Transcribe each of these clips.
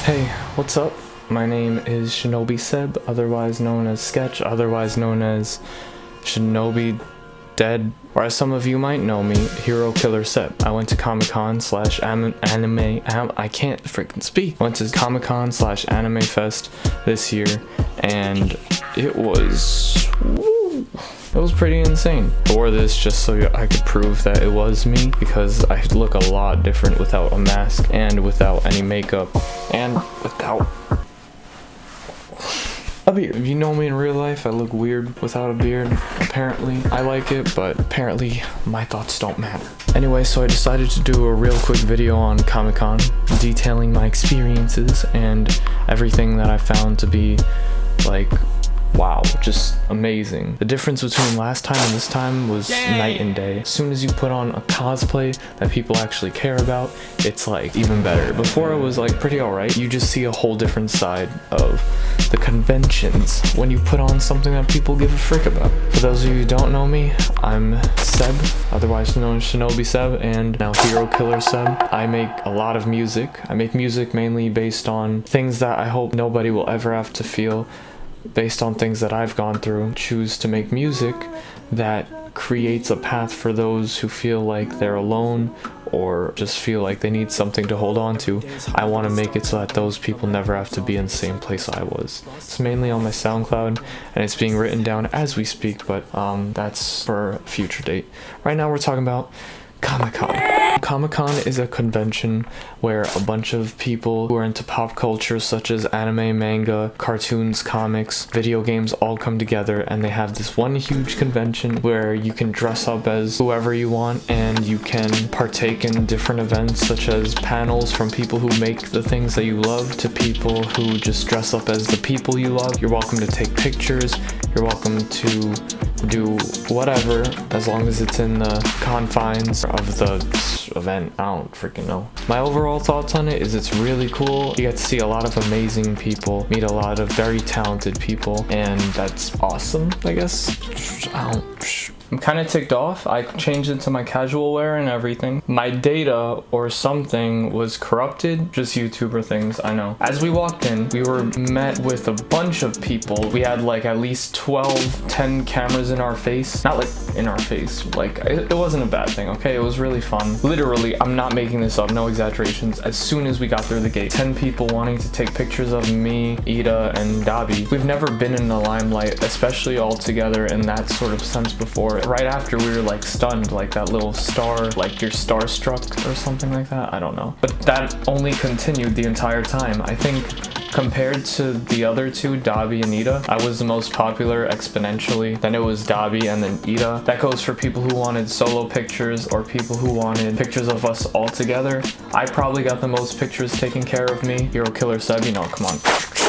Hey, what's up? My name is Shinobi Seb, otherwise known as Sketch, otherwise known as Shinobi Dead, or as some of you might know me, Hero Killer Seb. I went to Comic-Con / anime, I can't freaking speak. Went to Comic-Con / Animefest this year, and it was pretty insane. I wore this just so I could prove that it was me, because I look a lot different without a mask and without any makeup and without a beard. If you know me in real life, I look weird without a beard. Apparently, I like it, but apparently my thoughts don't matter. Anyway, so I decided to do a real quick video on Comic-Con, detailing my experiences and everything that I found to be like, wow, just amazing. The difference between last time and this time was night and day. As soon as you put on a cosplay that people actually care about, it's like even better. Before it was like pretty alright. You just see a whole different side of the conventions when you put on something that people give a frick about. For those of you who don't know me, I'm Seb, otherwise known as Shinobi Seb, and now Hero Killer Seb. I make a lot of music. I make music mainly based on things that I hope nobody will ever have to feel, based on things that I've gone through. Choose to make music that creates a path for those who feel like they're alone or just feel like they need something to hold on to. I want to make it so that those people never have to be in the same place I was. It's mainly on my SoundCloud and it's being written down as we speak, but that's for a future date. Right now we're talking about Comic-Con. Comic-Con is a convention where a bunch of people who are into pop culture such as anime, manga, cartoons, comics, video games all come together, and they have this one huge convention where you can dress up as whoever you want and you can partake in different events such as panels from people who make the things that you love to people who just dress up as the people you love. You're welcome to take pictures, you're welcome to do whatever as long as it's in the confines of the event. I don't freaking know. My overall thoughts on it is it's really cool. You get to see a lot of amazing people, meet a lot of very talented people, and that's awesome, I guess. I'm kind of ticked off. I changed it to my casual wear and everything. My data or something was corrupted. Just YouTuber things, I know. As we walked in, we were met with a bunch of people. We had like at least 10 cameras in our face. Not like in our face, like it wasn't a bad thing, okay? It was really fun. Literally, I'm not making this up, no exaggerations. As soon as we got through the gate, 10 people wanting to take pictures of me, Ida, and Dabi. We've never been in the limelight, especially all together in that sort of sense before. Right after, we were like stunned, like that little star, like you're starstruck or something like that. I don't know. But that only continued the entire time. I think compared to the other two, Dabi and Ida, I was the most popular exponentially. Then it was Dabi and then Ida. That goes for people who wanted solo pictures or people who wanted pictures of us all together. I probably got the most pictures taken care of me. Hero Killer Seb, you know, come on.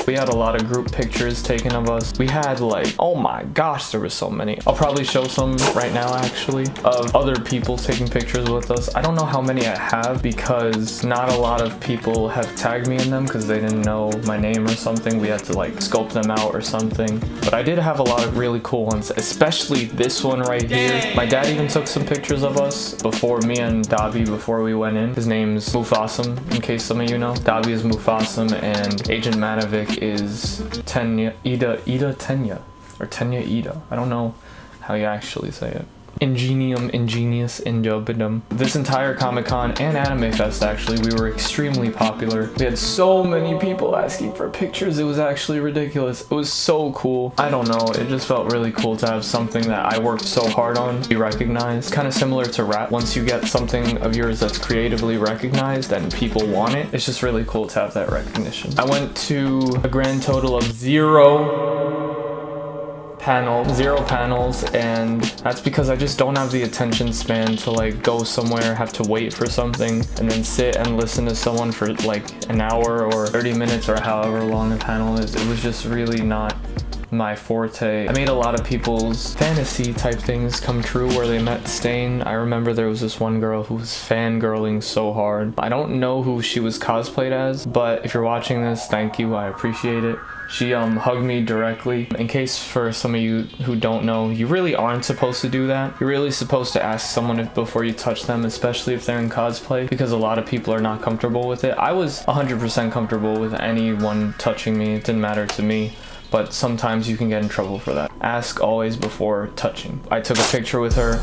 We had a lot of group pictures taken of us. We had like, oh my gosh, there were so many. I'll probably show some right now actually of other people taking pictures with us. I don't know how many I have because not a lot of people have tagged me in them because they didn't know my name or something. We had to like scope them out or something. But I did have a lot of really cool ones, especially this one right here. My dad even took some pictures of us before me and Dabi before we went in. His name's Mufasum, in case some of you know. Dabi is Mufasum and Agent Manovic is Tenya, Ida Tenya, or Tenya Ida. I don't know how you actually say it. Ingenious, Indobidum. This entire Comic-Con and Animefest, actually, we were extremely popular. We had so many people asking for pictures, it was actually ridiculous. It was so cool. I don't know, it just felt really cool to have something that I worked so hard on be recognized. Kind of similar to rap. Once you get something of yours that's creatively recognized and people want it, it's just really cool to have that recognition. I went to a grand total of zero panels, and that's because I just don't have the attention span to like go somewhere, have to wait for something, and then sit and listen to someone for like an hour or 30 minutes or however long the panel is. It was just really not my forte. I made a lot of people's fantasy type things come true where they met Stain. I remember there was this one girl who was fangirling so hard. I don't know who she was cosplayed as, but if you're watching this, thank you, I appreciate it. She hugged me directly. In case for some of you who don't know, you really aren't supposed to do that. You're really supposed to ask someone before you touch them, especially if they're in cosplay, because a lot of people are not comfortable with it. I was 100% comfortable with anyone touching me. It didn't matter to me, but sometimes you can get in trouble for that. Ask always before touching. I took a picture with her,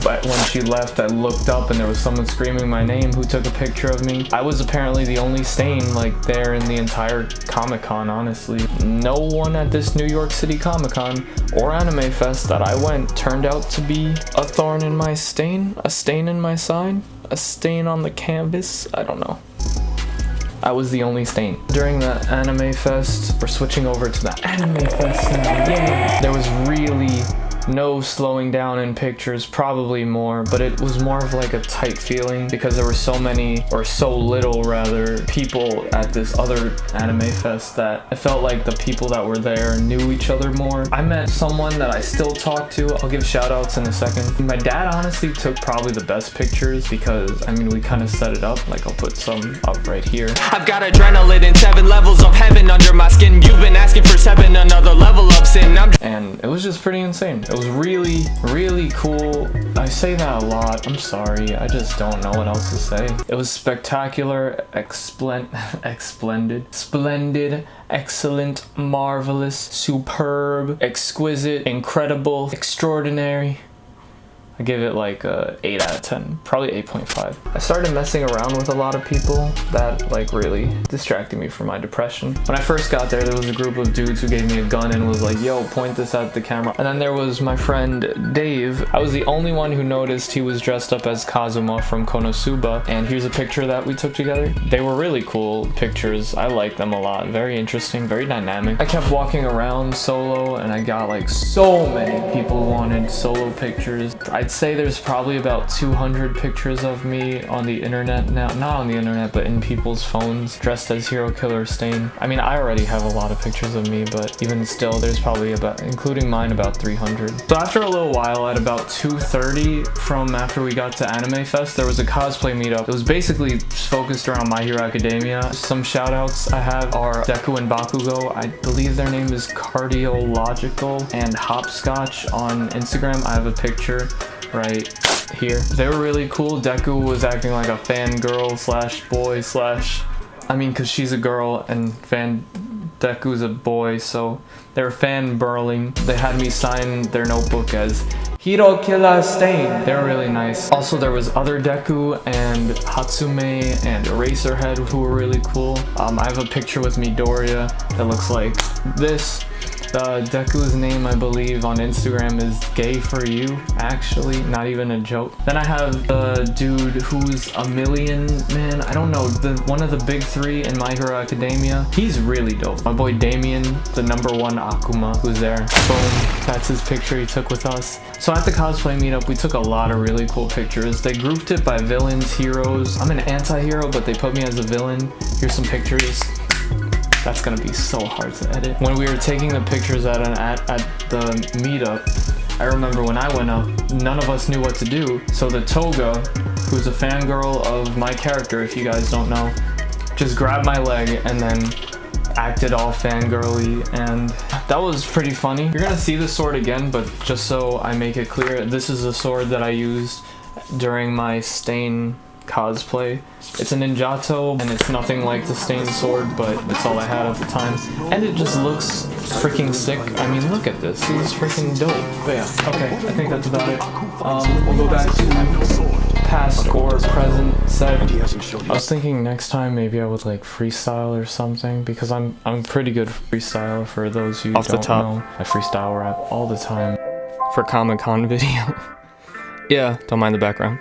but when she left, I looked up and there was someone screaming my name who took a picture of me. I was apparently the only Stain like there in the entire Comic-Con, honestly. No one at this New York City Comic-Con or Animefest that I went turned out to be a thorn in my stain, a stain in my side, a stain on the canvas. I don't know. I was the only Stain. During the Animefest, we're switching over to the Animefest now, yeah. There was really no slowing down in pictures, probably more, but it was more of like a tight feeling because there were so many, or so little rather, people at this other Animefest that I felt like the people that were there knew each other more. I met someone that I still talk to. I'll give shout outs in a second. My dad honestly took probably the best pictures because, I mean, we kind of set it up. Like, I'll put some up right here. I've got adrenaline and 7 levels of heaven under my skin. You've been asking for 7, another level of sin. And it was just pretty insane. It was really, really cool. I say that a lot. I'm sorry. I just don't know what else to say. It was spectacular, splendid, excellent, marvelous, superb, exquisite, incredible, extraordinary. I give it like a 8 out of 10, probably 8.5. I started messing around with a lot of people that like really distracted me from my depression. When I first got there, there was a group of dudes who gave me a gun and was like, yo, point this at the camera. And then there was my friend Dave. I was the only one who noticed he was dressed up as Kazuma from Konosuba. And here's a picture that we took together. They were really cool pictures. I liked them a lot. Very interesting, very dynamic. I kept walking around solo and I got like so many people who wanted solo pictures. I'd say there's probably about 200 pictures of me on the internet now. Not on the internet, but in people's phones, dressed as Hero Killer Stain. I mean, I already have a lot of pictures of me, but even still, there's probably about, including mine, about 300. So after a little while, at about 2:30 from after we got to Animefest, there was a cosplay meetup. It was basically focused around My Hero Academia. Some shout outs I have are Deku and Bakugo. I believe their name is Cardiological, and Hopscotch on Instagram. I have a picture right here. They were really cool. Deku was acting like a fangirl slash boy slash, I mean, cause she's a girl and Deku's a boy, so they were fan-burling. They had me sign their notebook as Hero Killer Stain. They were really nice. Also, there was other Deku and Hatsume and Eraserhead who were really cool. I have a picture with Midoriya that looks like this. Deku's name, I believe, on Instagram is Gay For You, actually, not even a joke. Then I have the dude who's a million, man, I don't know, one of the big 3 in My Hero Academia. He's really dope. My boy Damien, the #1 Akuma, who's there. Boom, that's his picture he took with us. So at the cosplay meetup, we took a lot of really cool pictures. They grouped it by villains, heroes. I'm an anti-hero, but they put me as a villain. Here's some pictures. That's gonna be so hard to edit. When we were taking the pictures at the meetup, I remember when I went up, none of us knew what to do. So the Toga, who's a fangirl of my character, if you guys don't know, just grabbed my leg and then acted all fangirly, and that was pretty funny. You're gonna see the sword again, but just so I make it clear, this is a sword that I used during my Stain cosplay. It's a Ninjato, and it's nothing like the Stain sword, but it's all I had at the time. And it just looks freaking sick. I mean, look at this. This is freaking dope. But yeah, okay, I think that's about it. We'll go back to my past or present set. I was thinking next time maybe I would like freestyle or something, because I'm pretty good freestyler for those who don't know. I freestyle rap all the time for Comic-Con video. Yeah, don't mind the background.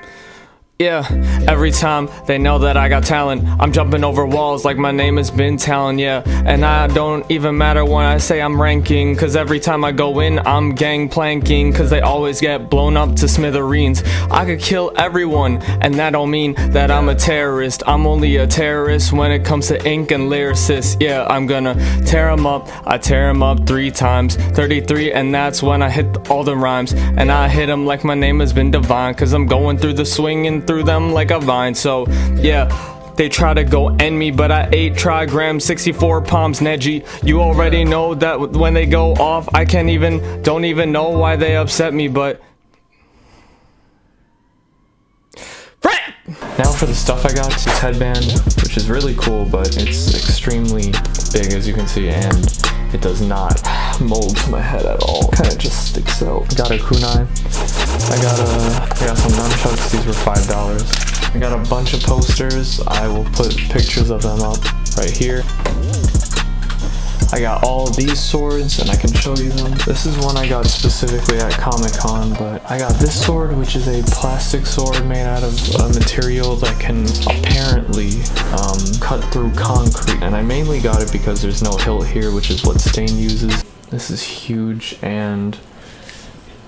Yeah, every time they know that I got talent, I'm jumping over walls like my name has been talent, yeah. And I don't even matter when I say I'm ranking, cause every time I go in, I'm gang planking, cause they always get blown up to smithereens. I could kill everyone, and that don't mean that I'm a terrorist. I'm only a terrorist when it comes to ink and lyricists. Yeah, I'm gonna tear 'em up. I tear 'em up 3 times, 33, and that's when I hit all the rhymes. And I hit 'em like my name has been divine, cause I'm going through the swing and through them like a vine. So yeah, they try to go end me, but I ate trigrams, 64 palms, Neji. You already know that when they go off, I don't even know why they upset me, but Now for the stuff I got. This headband, which is really cool, but it's extremely big, as you can see, and it does not mold to my head at all. Kind of just sticks out. Got a kunai. I got some nunchucks. These were $5. I got a bunch of posters. I will put pictures of them up right here. I got all these swords, and I can show you them. This is one I got specifically at Comic-Con, but I got this sword, which is a plastic sword made out of a material that can apparently cut through concrete. And I mainly got it because there's no hilt here, which is what Stain uses. This is huge, and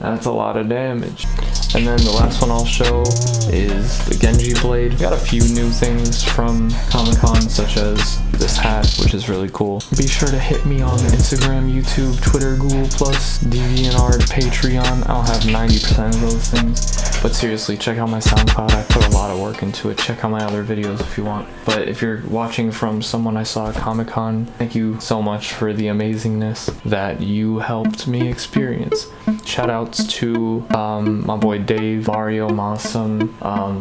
that's a lot of damage. And then the last one I'll show is the Genji blade. Got a few new things from Comic-Con, such as this hat, which is really cool. Be sure to hit me on Instagram, YouTube, Twitter, Google+, DeviantArt, Patreon. I'll have 90% of those things. But seriously, check out my SoundCloud. I put a lot of work into it. Check out my other videos if you want. But if you're watching from someone I saw at Comic-Con, thank you so much for the amazingness that you helped me experience. Shout outs to my boy Dave, Mario, Masum,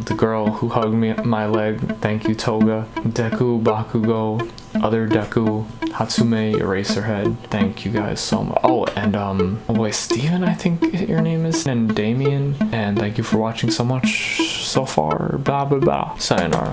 the girl who hugged my leg, thank you Toga, Deku, Bakugo, other Deku, Hatsume, Eraserhead, thank you guys so much. Oh, and my boy Steven, I think your name is, and Damien, and thank you for watching so much so far, blah blah blah. Sayonara.